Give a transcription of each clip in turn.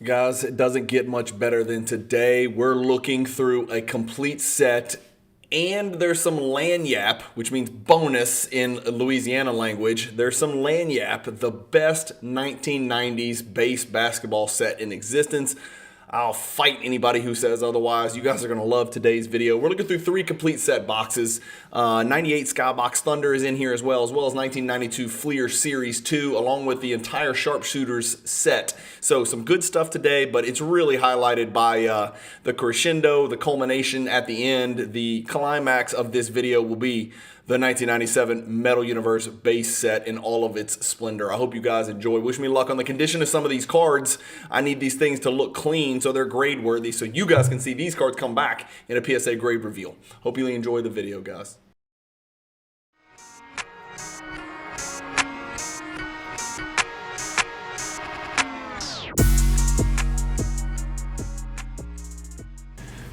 Guys, it doesn't get much better than today. We're looking through a complete set, and there's some lanyap, which means bonus in Louisiana language. There's some lanyap, the best 1990s base basketball set in existence. I'll fight anybody who says otherwise. You guys are going to love today's video. We're looking through 3 complete set boxes. 98 Skybox Thunder is in here as well as 1992 Fleer Series 2, along with the entire Sharpshooters set. So some good stuff today, but it's really highlighted by the crescendo, the culmination at the end. The climax of this video will be the 1997 Metal Universe base set in all of its splendor. I hope you guys enjoy. Wish me luck on the condition of some of these cards. I need these things to look clean so they're grade worthy, so you guys can see these cards come back in a PSA grade reveal. Hope you enjoy the video, guys.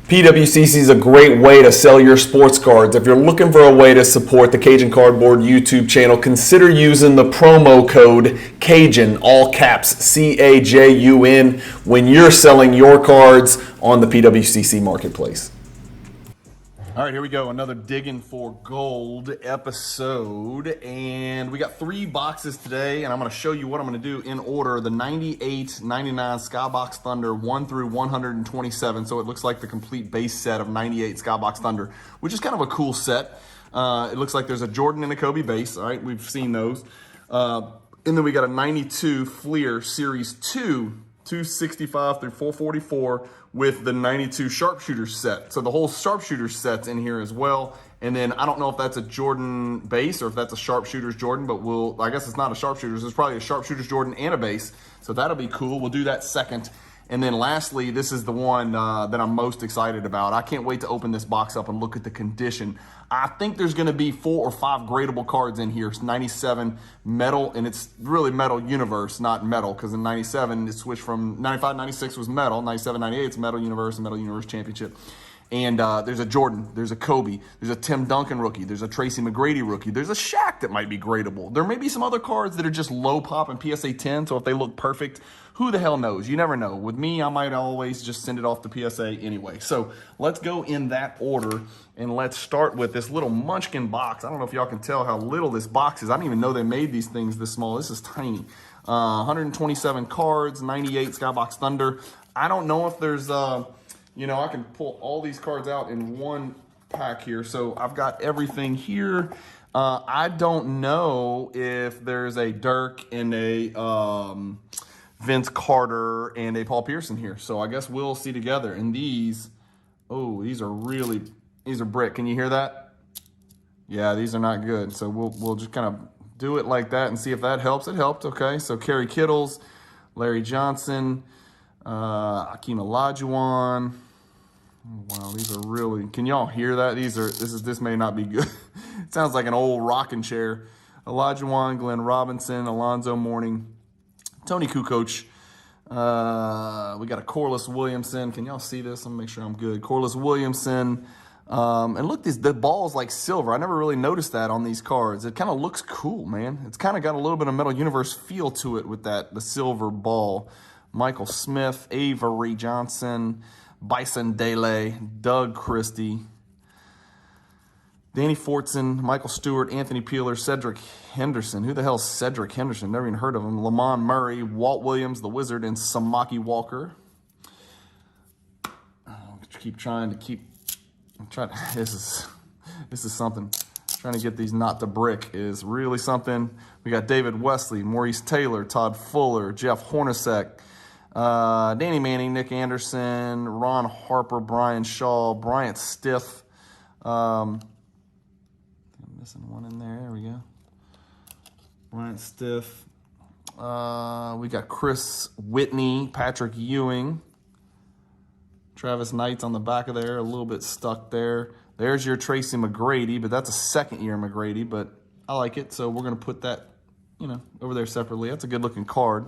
PWCC is a great way to sell your sports cards. If you're looking for a way to support the Cajun Cardboard YouTube channel, consider using the promo code Cajun, all caps, C-A-J-U-N, when you're selling your cards on the PWCC marketplace. All right, here we go. Another Digging for Gold episode. And we got 3 boxes today, and I'm going to show you what I'm going to do in order. The 98, 99 Skybox Thunder 1 through 127. So it looks like the complete base set of 98 Skybox Thunder, which is kind of a cool set. It looks like there's a Jordan and a Kobe base. All right, we've seen those. And then we got a 92 Fleer Series 2, 265 through 444 with the 92 Sharpshooters set. So the whole Sharpshooters set's in here as well. And then I don't know if that's a Jordan base or if that's a Sharpshooters Jordan, but I guess it's not a Sharpshooters. It's probably a Sharpshooters Jordan and a base. So that'll be cool. We'll do that second. And then lastly, this is the one that I'm most excited about. I can't wait to open this box up and look at the condition. I think there's going to be 4 or 5 gradable cards in here. It's 97 metal, and it's really Metal Universe, not metal, because in 97 it switched from 95, 96 was metal, 97, 98 it's Metal Universe and Metal Universe Championship. And there's a Jordan, there's a Kobe, there's a Tim Duncan rookie, there's a Tracy McGrady rookie, there's a Shaq that might be gradable. There may be some other cards that are just low pop in PSA 10, so if they look perfect, who the hell knows? You never know. With me, I might always just send it off to PSA anyway. So let's go in that order, and let's start with this little munchkin box. I don't know if y'all can tell how little this box is. I didn't even know they made these things this small. This is tiny. 127 cards, 98 Skybox Thunder. I don't know if there's... you know, I can pull all these cards out in one pack here. So I've got everything here. I don't know if there's a Dirk and a Vince Carter and a Paul Pierce here. So I guess we'll see together. And these, oh, these are brick. Can you hear that? Yeah, these are not good. So we'll just kind of do it like that and see if that helps. It helped, okay. So Kerry Kittles, Larry Johnson, Akeem Olajuwon. Wow, these are really, can y'all hear that? This may not be good. It sounds like an old rocking chair. Olajuwon, Glenn Robinson, Alonzo Mourning, Tony Kukoc. We got a Corliss Williamson. Can y'all see this? Let me make sure I'm good. Corliss Williamson. And look, the ball is like silver. I never really noticed that on these cards. It kind of looks cool, man. It's kind of got a little bit of Metal Universe feel to it with the silver ball. Michael Smith, Avery Johnson, Bison Dele, Doug Christie, Danny Fortson, Michael Stewart, Anthony Peeler, Cedric Henderson. Who the hell is Cedric Henderson? Never even heard of him. Lamont Murray, Walt Williams, the Wizard, and Samaki Walker. Keep trying to keep. This is something. Trying to get these not to brick is really something. We got David Wesley, Maurice Taylor, Todd Fuller, Jeff Hornacek, Danny Manning, Nick Anderson, Ron Harper, Brian Shaw, Bryant Stiff. I'm missing one in there. There we go. Bryant Stiff. We got Chris Whitney, Patrick Ewing, Travis Knight's on the back of there, a little bit stuck there. There's your Tracy McGrady, but that's a second-year McGrady, but I like it, so we're going to put that, over there separately. That's a good-looking card.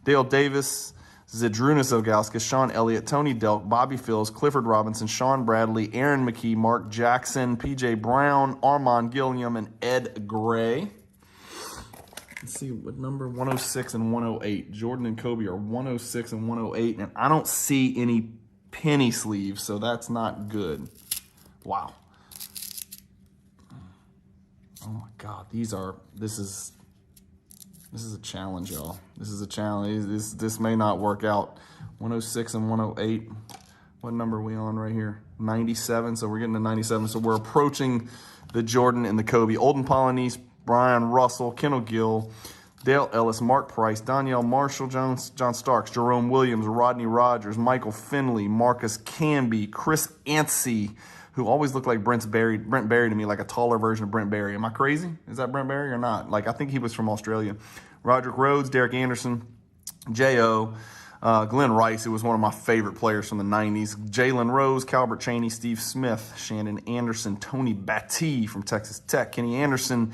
Dale Davis, Zydrunas Ilgauskas, Sean Elliott, Tony Delk, Bobby Phills, Clifford Robinson, Sean Bradley, Aaron McKee, Mark Jackson, P.J. Brown, Armand Gilliam, and Ed Gray. Let's see what number, 106 and 108. Jordan and Kobe are 106 and 108, and I don't see any penny sleeves, so that's not good. Wow. Oh my God, this is a challenge, y'all. This is a challenge. This may not work out. 106 and 108. What number are we on right here? 97, so we're getting to 97. So we're approaching the Jordan and the Kobe. Olden Polynice, Brian Russell, Kendall Gill, Dale Ellis, Mark Price, Danielle Marshall, John Starks, Jerome Williams, Rodney Rogers, Michael Finley, Marcus Camby, Chris Anstey, who always looked like Brent Berry to me, like a taller version of Brent Berry. Am I crazy? Is that Brent Berry or not? Like, I think he was from Australia. Roderick Rhodes, Derek Anderson, J.O., Glenn Rice, who was one of my favorite players from the 90s, Jalen Rose, Calbert Chaney, Steve Smith, Shannon Anderson, Tony Batty from Texas Tech, Kenny Anderson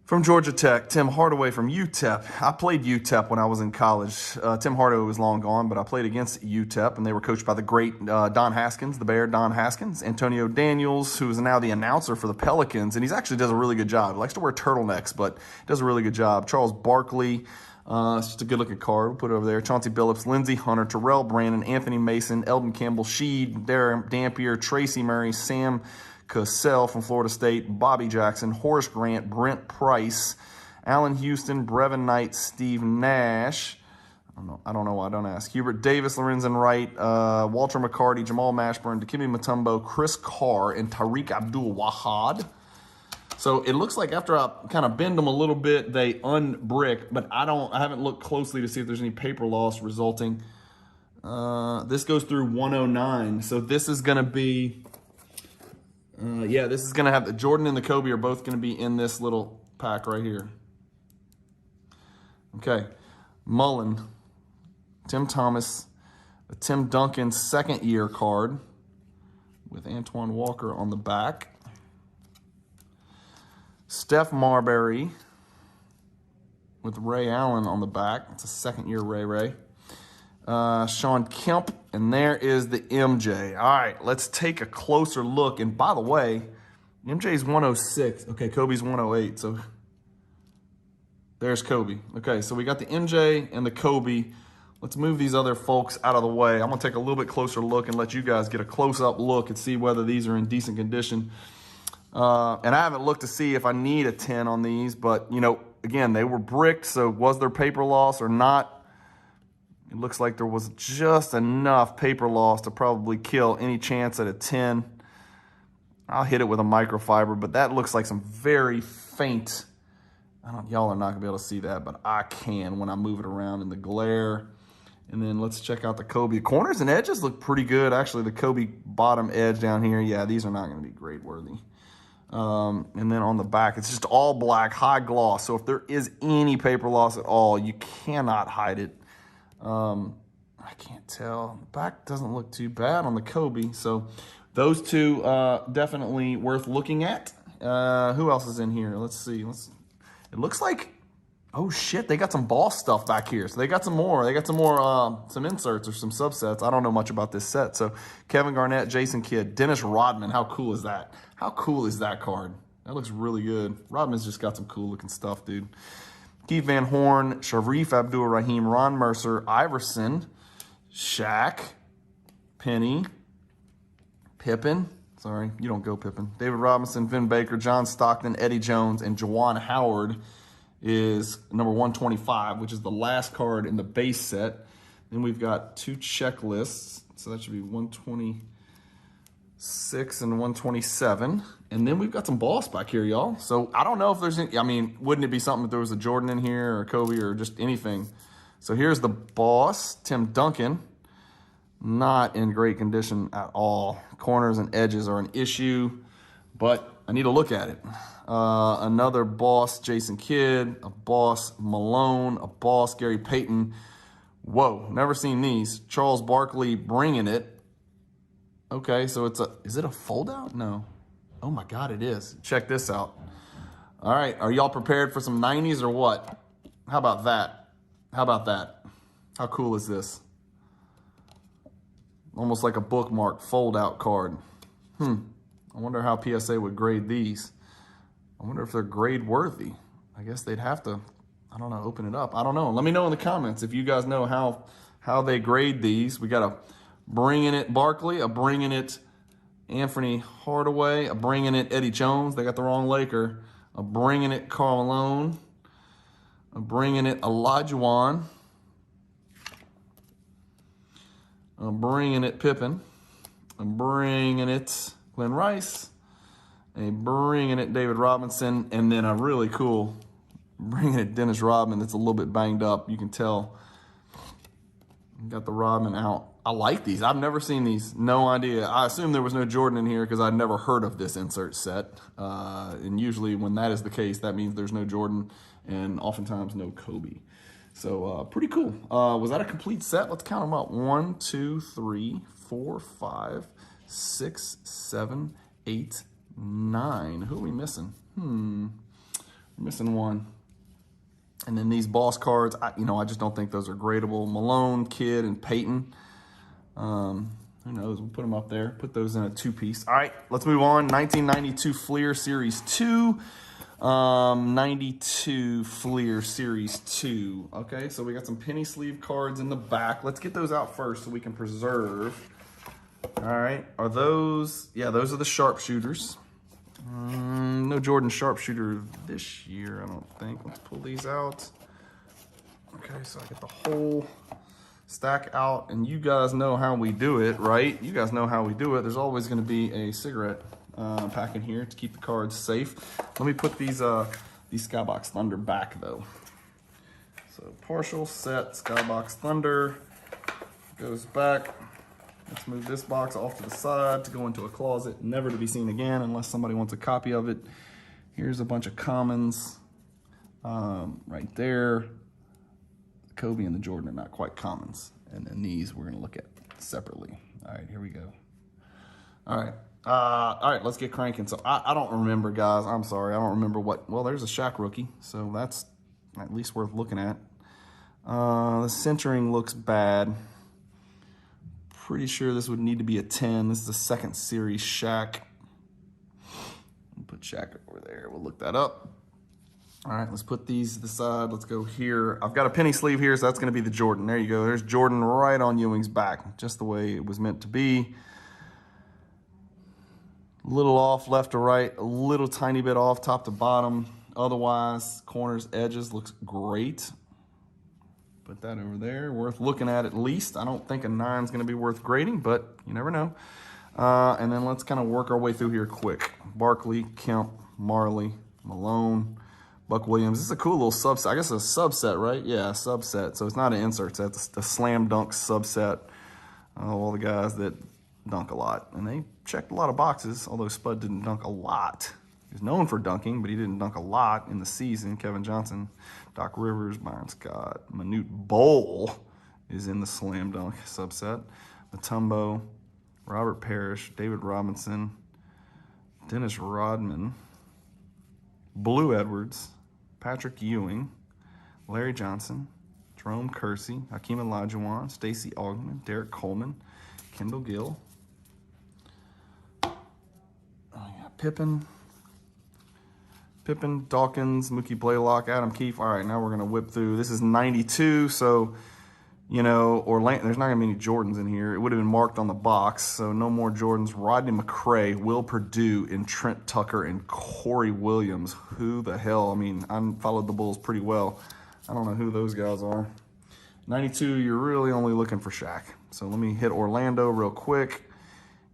from Georgia Tech, Tim Hardaway from UTEP. I played UTEP when I was in college. Tim Hardaway was long gone, but I played against UTEP, and they were coached by the great Don Haskins, the Bear Don Haskins. Antonio Daniels, who is now the announcer for the Pelicans, and he actually does a really good job. He likes to wear turtlenecks, but does a really good job. Charles Barkley, it's just a good-looking card. We'll put it over there. Chauncey Billups, Lindsey Hunter, Terrell Brandon, Anthony Mason, Eldon Campbell, Sheed, Darren Dampier, Tracy Murray, Sam Cassell from Florida State, Bobby Jackson, Horace Grant, Brent Price, Allen Houston, Brevin Knight, Steve Nash. I don't know why I don't ask. Hubert Davis, Lorenzen Wright, Walter McCarty, Jamal Mashburn, Dikembe Mutombo, Chris Carr, and Tariq Abdul-Wahad. So it looks like after I kind of bend them a little bit, they unbrick, but I haven't looked closely to see if there's any paper loss resulting. This goes through 109. So this is going to be, this is going to have the Jordan and the Kobe are both going to be in this little pack right here. Okay. Mullen, Tim Thomas, a Tim Duncan second year card with Antoine Walker on the back. Steph Marbury with Ray Allen on the back. It's a second-year Ray. Sean Kemp, and there is the MJ. All right, let's take a closer look. And by the way, MJ's 106. Okay, Kobe's 108. So there's Kobe. Okay, so we got the MJ and the Kobe. Let's move these other folks out of the way. I'm going to take a little bit closer look and let you guys get a close-up look and see whether these are in decent condition. And I haven't looked to see if I need a 10 on these, but, again, they were bricked, so was there paper loss or not? It looks like there was just enough paper loss to probably kill any chance at a 10. I'll hit it with a microfiber, but that looks like some very faint. Y'all are not going to be able to see that, but I can when I move it around in the glare. And then let's check out the Kobe. Corners and edges look pretty good. Actually, the Kobe bottom edge down here, yeah, these are not going to be grade worthy. And then on the back, it's just all black, high gloss. So if there is any paper loss at all, you cannot hide it. I can't tell. The back doesn't look too bad on the Kobe. So those two definitely worth looking at. Who else is in here? Let's see. It looks like, oh shit, they got some ball stuff back here. So they got some more. They got some inserts or some subsets. I don't know much about this set. So Kevin Garnett, Jason Kidd, Dennis Rodman. How cool is that? How cool is that card? That looks really good. Rodman's just got some cool looking stuff, dude. Keith Van Horn, Sharif Abdul-Rahim, Ron Mercer, Iverson, Shaq, Penny, Pippen. Sorry, you don't go Pippen. David Robinson, Vin Baker, John Stockton, Eddie Jones, and Juwan Howard is number 125, which is the last card in the base set. Then we've got two checklists. So that should be 126 and 127. And then we've got some boss back here, y'all. So I don't know if there's any, wouldn't it be something if there was a Jordan in here or Kobe or just anything? So here's the boss, Tim Duncan. Not in great condition at all. Corners and edges are an issue, but I need to look at it. Another boss, Jason Kidd, a boss, Malone, a boss, Gary Payton. Whoa, never seen these. Charles Barkley bringing it. Okay, so is it a fold out? No. Oh my God, it is. Check this out. All right, are y'all prepared for some 90s or what? How about that? How cool is this? Almost like a bookmark fold out card. I wonder how PSA would grade these. I wonder if they're grade worthy. I guess they'd have to, I don't know, open it up. I don't know. Let me know in the comments if you guys know how they grade these. We got a bringing it Barkley, a bringing it Anthony Hardaway, a bringing it Eddie Jones. They got the wrong Laker. A bringing it Karl Malone. A bringing it Olajuwon. A bringing it Pippen. A bringing it Glenn Rice. A bringing it David Robinson. And then a really cool bringing it Dennis Rodman that's a little bit banged up. You can tell. Got the Rodman out. I like these. I've never seen these. No idea. I assume there was no Jordan in here because I'd never heard of this insert set. And usually when that is the case, that means there's no Jordan and oftentimes no Kobe. So pretty cool. Was that a complete set? Let's count them up. 1, 2, 3, 4, 5, 6, 7, 8, 9. Who are we missing? We're missing one. And then these boss cards, I just don't think those are gradable. Malone, Kidd, and Peyton. Who knows? We'll put them up there. Put those in a 2-piece. All right, let's move on. 1992 Fleer Series 2. 92 Fleer Series 2. Okay, so we got some penny sleeve cards in the back. Let's get those out first so we can preserve. All right, are those? Yeah, those are the sharpshooters. No Jordan sharpshooter this year, I don't think. Let's pull these out. Okay, so I get the whole stack out, and you guys know how we do it, right? You guys know how we do it. There's always going to be a cigarette pack in here to keep the cards safe. Let me put these Skybox Thunder back, though. So partial set Skybox Thunder goes back. Let's move this box off to the side to go into a closet, never to be seen again unless somebody wants a copy of it. Here's a bunch of commons right there. Kobe and the Jordan are not quite commons. And then these we're gonna look at separately. All right, here we go. All right, let's get cranking. So I don't remember, guys. I'm sorry, I don't remember what. Well, there's a Shaq rookie, so that's at least worth looking at. The centering looks bad. Pretty sure this would need to be a 10. This is a second series Shaq. Put Shaq over there. We'll look that up. All right, let's put these to the side. Let's go here. I've got a penny sleeve here, so that's going to be the Jordan. There you go. There's Jordan right on Ewing's back, just the way it was meant to be. A little off left to right, a little tiny bit off top to bottom. Otherwise, corners, edges looks great. Put that over there. Worth looking at least. I don't think a 9 is going to be worth grading, but you never know. And then let's kind of work our way through here quick. Barkley, Kemp, Marley, Malone, Buck Williams. This is a cool little subset. I guess it's a subset, right? Yeah, a subset. So it's not an insert set. It's a slam dunk subset. All the guys that dunk a lot. And they checked a lot of boxes, although Spud didn't dunk a lot. He's known for dunking, but he didn't dunk a lot in the season. Kevin Johnson, Doc Rivers, Byron Scott, Manute Bol is in the slam dunk subset. Mutombo, Robert Parrish, David Robinson, Dennis Rodman, Blue Edwards, Patrick Ewing, Larry Johnson, Jerome Kersey, Hakeem Olajuwon, Stacey Augmon, Derek Coleman, Kendall Gill. Pippen, Dawkins, Mookie Blaylock, Adam Keefe. All right, now we're going to whip through. This is 92, so, Orlando, there's not going to be any Jordans in here. It would have been marked on the box, so no more Jordans. Rodney McRae, Will Perdue, and Trent Tucker, and Corey Williams. Who the hell? I mean, I followed the Bulls pretty well. I don't know who those guys are. 92, you're really only looking for Shaq. So let me hit Orlando real quick.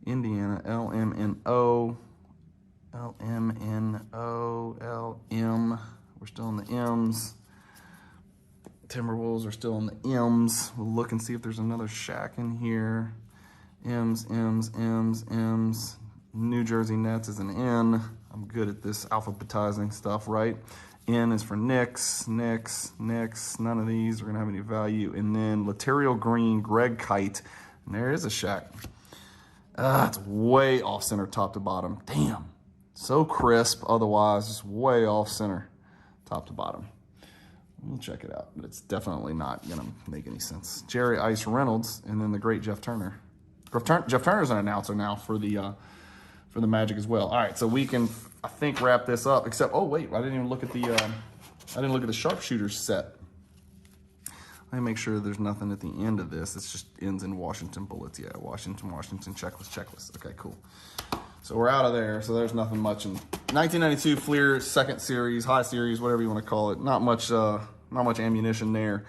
Indiana, LMNO. We're still in the M's. Timberwolves are still in the M's. We'll look and see if there's another Shaq in here. M's. New Jersey Nets is an N. I'm good at this alphabetizing stuff, right? N is for Knicks. None of these are going to have any value. And then Lateral Green, Greg Kite. And there is a Shaq. It's way off center top to bottom. Damn. So crisp, otherwise just way off center, top to bottom. We'll check it out, but it's definitely not gonna make any sense. Jerry Ice Reynolds, and then the great Jeff Turner. Jeff Turner's an announcer now for the Magic as well. All right, so we can, I think, wrap this up. Except, oh wait, I didn't even look at the I didn't look at the sharpshooters set. Let me make sure there's nothing at the end of this. It just ends in Washington bullets. Yeah, Washington, checklist. Okay, cool. So we're out of there. So there's nothing much in 1992 Fleer second series, high series, whatever you want to call it. Not much ammunition there.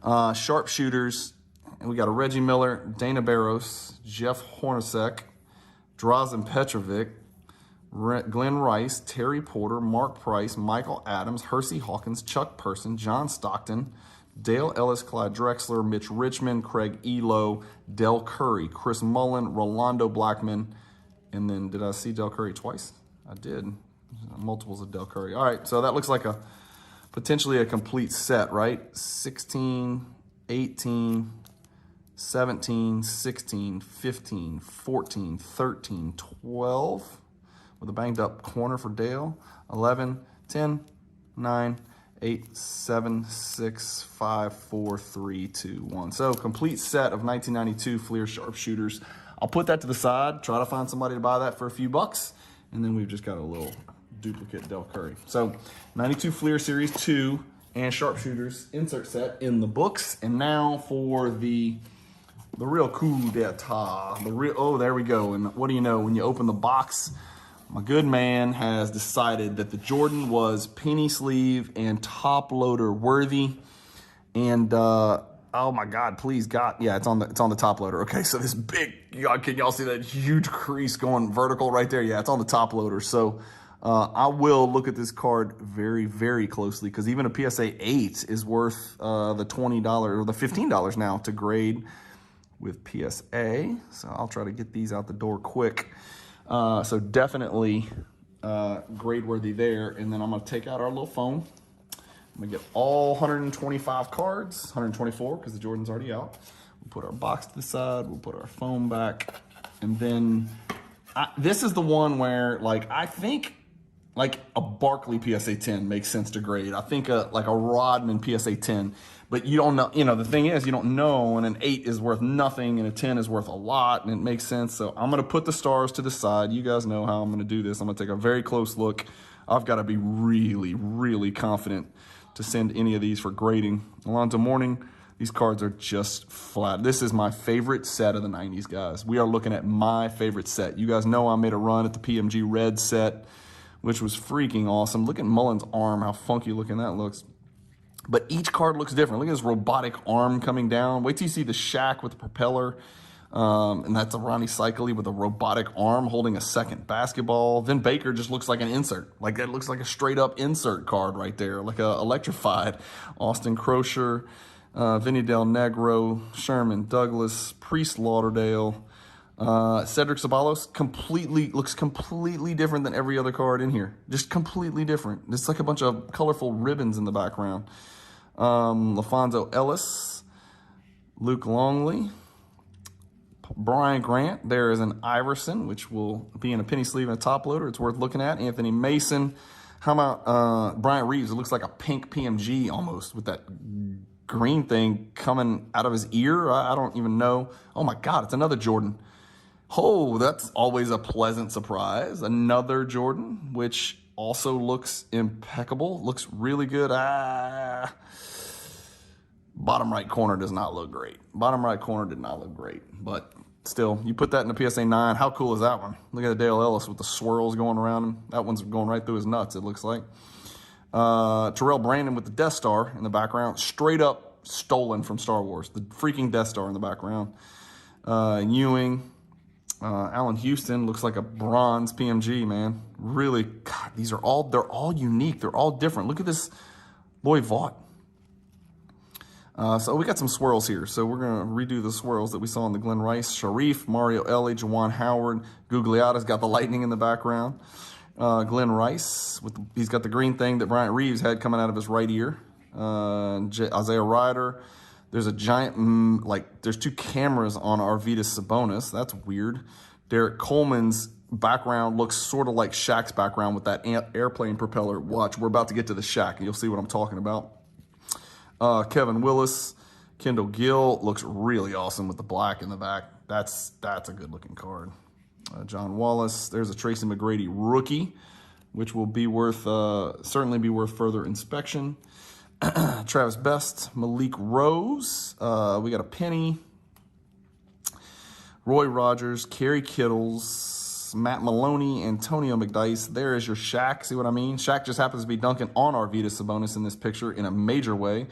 Sharpshooters, and we got a Reggie Miller, Dana Barros, Jeff Hornacek, Drazen Petrovic, Glenn Rice, Terry Porter, Mark Price, Michael Adams, Hersey Hawkins, Chuck Person, John Stockton, Dale Ellis, Clyde Drexler, Mitch Richmond, Craig Elo, Del Curry, Chris Mullen, Rolando Blackman, and then did I see Del Curry twice? I did. Multiples of Del Curry. All right, so that looks like potentially a complete set, right? 16, 18, 17, 16, 15, 14, 13, 12, with a banged up corner for Dale, 11, 10, 9, 8, 7, 6, 5, 4, 3, 2, 1. So complete set of 1992 Fleer sharpshooters. I'll put that to the side, try to find somebody to buy that for a few bucks, and then we've just got a little duplicate Del Curry. So 92 Fleer Series 2 and sharpshooters insert set in the books. And now for the real coup d'etat. Oh, there we go. And what do you know? When you open the box, my good man has decided that the Jordan was penny sleeve and top loader worthy. And oh my God, please God, yeah, it's on the top loader. Okay, so this big, can y'all see that huge crease going vertical right there? Yeah, it's on the top loader. So I will look at this card very, very closely, because even a PSA 8 is worth the $20 or the $15 now to grade with PSA. So I'll try to get these out the door quick. So definitely grade worthy there. And then I'm going to take out our little phone. I'm going to get all 125 cards, 124 because the Jordan's already out. We'll put our box to the side. We'll put our phone back. And then this is the one where, like, I think like a Barkley PSA 10 makes sense to grade. I think like a Rodman PSA 10. But you don't know, the thing is, you don't know, and an 8 is worth nothing and a 10 is worth a lot, and it makes sense. So I'm going to put the stars to the side. You guys know how I'm going to do this. I'm going to take a very close look. I've got to be really, really confident to send any of these for grading. Alonzo Mourning, these cards are just flat. This is my favorite set of the 90s, guys. We are looking at my favorite set. You guys know I made a run at the PMG Red set, which was freaking awesome. Look at Mullen's arm, how funky looking that looks. But each card looks different. Look at this robotic arm coming down. Wait till you see the Shaq with the propeller. And that's a Ronnie Cycli with a robotic arm holding a second basketball. Then Baker just looks like an insert. Like that looks like a straight up insert card right there. Like a electrified. Austin Crozier, Vinny Del Negro, Sherman Douglas, Priest Lauderdale. Cedric Ceballos looks completely different than every other card in here. Just completely different. It's like a bunch of colorful ribbons in the background. LaFonso Ellis, Luke Longley, Brian Grant. There is an Iverson, which will be in a penny sleeve and a top loader. It's worth looking at. Anthony Mason. How about Bryant Reeves? It looks like a pink PMG almost with that green thing coming out of his ear. I don't even know. Oh my God, it's another Jordan. Oh, that's always a pleasant surprise. Another Jordan, which also looks impeccable. Looks really good. Bottom right corner does not look great. Bottom right corner did not look great. But still, you put that in the PSA 9. How cool is that one? Look at the Dale Ellis with the swirls going around him. That one's going right through his nuts, it looks like. Terrell Brandon with the Death Star in the background. Straight up stolen from Star Wars. The freaking Death Star in the background. Ewing. Allen Houston looks like a bronze PMG, man. Really, God, they're all unique. They're all different. Look at this Lloyd Vaught. So we got some swirls here. So we're going to redo the swirls that we saw in the Glenn Rice. Sharif, Mario Ellie, Juwan Howard. Gugliotta's got the lightning in the background. Glenn Rice, he's got the green thing that Bryant Reeves had coming out of his right ear. Isaiah Ryder. There's a giant, there's two cameras on Arvydas Sabonis. That's weird. Derek Coleman's background looks sort of like Shaq's background with that airplane propeller. Watch, we're about to get to the Shaq, and you'll see what I'm talking about. Kevin Willis, Kendall Gill looks really awesome with the black in the back. That's a good-looking card. John Wallace. There's a Tracy McGrady rookie. which will be worth, certainly be worth further inspection. Travis Best, Malik Rose, we got a Penny, Roy Rogers, Kerry Kittles, Matt Maloney, Antonio McDice. There is your Shaq. See what I mean? Shaq just happens to be dunking on Arvydas Sabonis in this picture in a major way.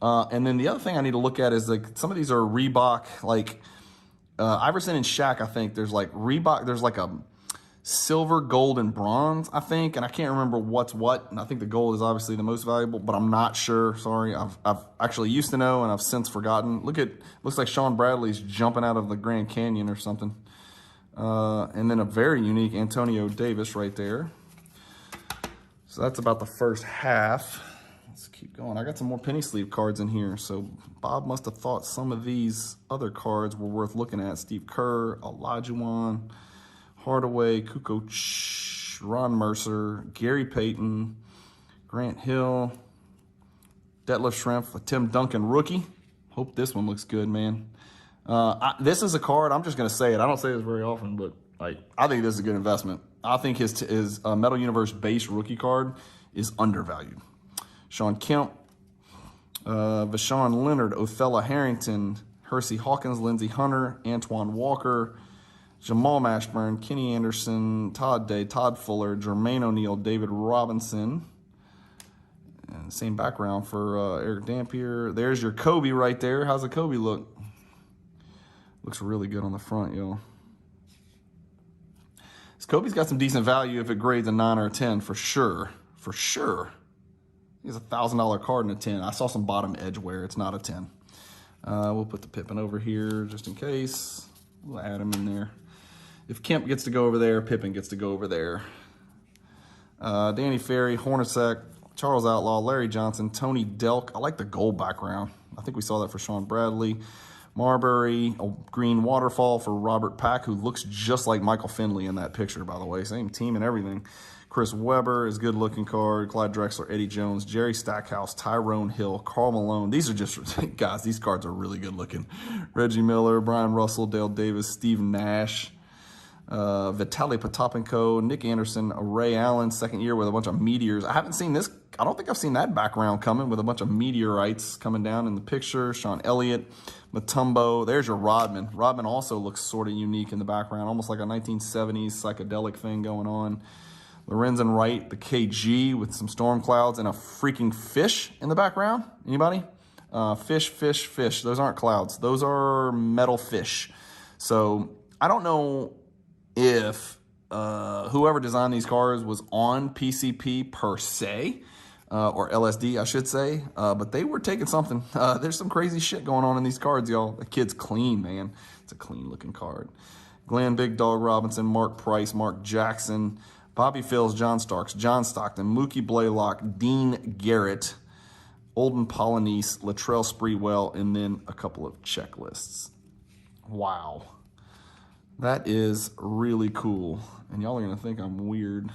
And then the other thing I need to look at is like some of these are Reebok, like Iverson and Shaq. I think there's like Reebok. There's like a silver, gold, and bronze, I think, and I can't remember what's what. And I think the gold is obviously the most valuable, but I'm not sure. Sorry, I've actually used to know and I've since forgotten. Looks like Sean Bradley's jumping out of the Grand Canyon or something. And then a very unique Antonio Davis right there. So that's about the first half. Let's keep going. I got some more penny sleeve cards in here. So Bob must have thought some of these other cards were worth looking at. Steve Kerr, Olajuwon, Hardaway, Kukoc, Ron Mercer, Gary Payton, Grant Hill, Detlef Schrempf, a Tim Duncan rookie. Hope this one looks good, man. This is a card, I'm just going to say it. I don't say this very often, but I think this is a good investment. I think his Metal Universe base rookie card is undervalued. Sean Kemp, Vashawn Leonard, Othello Harrington, Hersey Hawkins, Lindsey Hunter, Antoine Walker, Jamal Mashburn, Kenny Anderson, Todd Day, Todd Fuller, Jermaine O'Neal, David Robinson. And same background for Eric Dampier. There's your Kobe right there. How's the Kobe look? Looks really good on the front, yo. This Kobe's got some decent value if it grades a 9 or a 10, for sure. For sure. It's a $1,000 card and a 10. I saw some bottom edge wear. It's not a 10. We'll put the Pippen over here just in case. We'll add him in there. If Kemp gets to go over there, Pippen gets to go over there. Danny Ferry, Hornacek, Charles Outlaw, Larry Johnson, Tony Delk. I like the gold background. I think we saw that for Sean Bradley. Marbury, a green waterfall for Robert Pack, who looks just like Michael Finley in that picture, by the way. Same team and everything. Chris Webber is a good-looking card. Clyde Drexler, Eddie Jones, Jerry Stackhouse, Tyrone Hill, Karl Malone. These are just, guys, these cards are really good-looking. Reggie Miller, Brian Russell, Dale Davis, Steve Nash, Vitaly Potapenko, Nick Anderson, Ray Allen, second year with a bunch of meteors. I haven't seen this. I don't think I've seen that background coming with a bunch of meteorites coming down in the picture. Sean Elliott, Mutombo. There's your Rodman. Rodman also looks sort of unique in the background, almost like a 1970s psychedelic thing going on. Lorenzen Wright, the KG with some storm clouds and a freaking fish in the background. Anybody? Fish, fish, fish. Those aren't clouds. Those are metal fish. So I don't know if whoever designed these cards was on PCP per se, or LSD, I should say, but they were taking something. There's some crazy shit going on in these cards, y'all. The kid's clean, man. It's a clean-looking card. Glenn Big Dog Robinson, Mark Price, Mark Jackson, Bobby Phils, John Starks, John Stockton, Mookie Blaylock, Dean Garrett, Olden Polynice, Latrell Sprewell, and then a couple of checklists. Wow. That is really cool. And y'all are going to think I'm weird.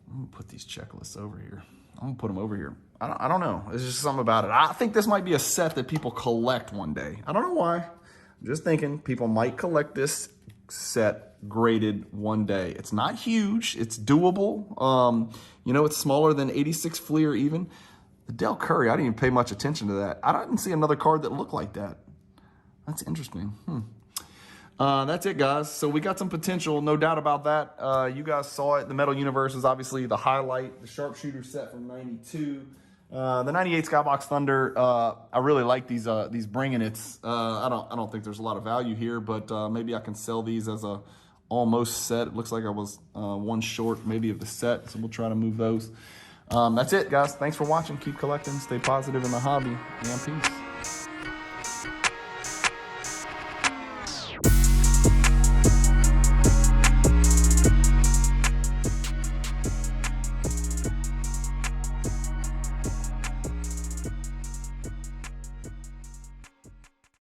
I'm going to put these checklists over here. I'm going to put them over here. I don't know. There's just something about it. I think this might be a set that people collect one day. I don't know why. I'm just thinking people might collect this set graded one day. It's not huge. It's doable. You know, it's smaller than 86 Fleer even. The Del Curry, I didn't even pay much attention to that. I didn't see another card that looked like that. That's interesting. That's it, guys. So we got some potential, no doubt about that. You guys saw it. The Metal Universe is obviously the highlight. The Sharpshooter set from '92. The '98 Skybox Thunder. I really like these bringing its. I don't think there's a lot of value here, but maybe I can sell these as a almost set. It looks like I was one short maybe of the set, so we'll try to move those. That's it, guys. Thanks for watching. Keep collecting. Stay positive in the hobby. And peace.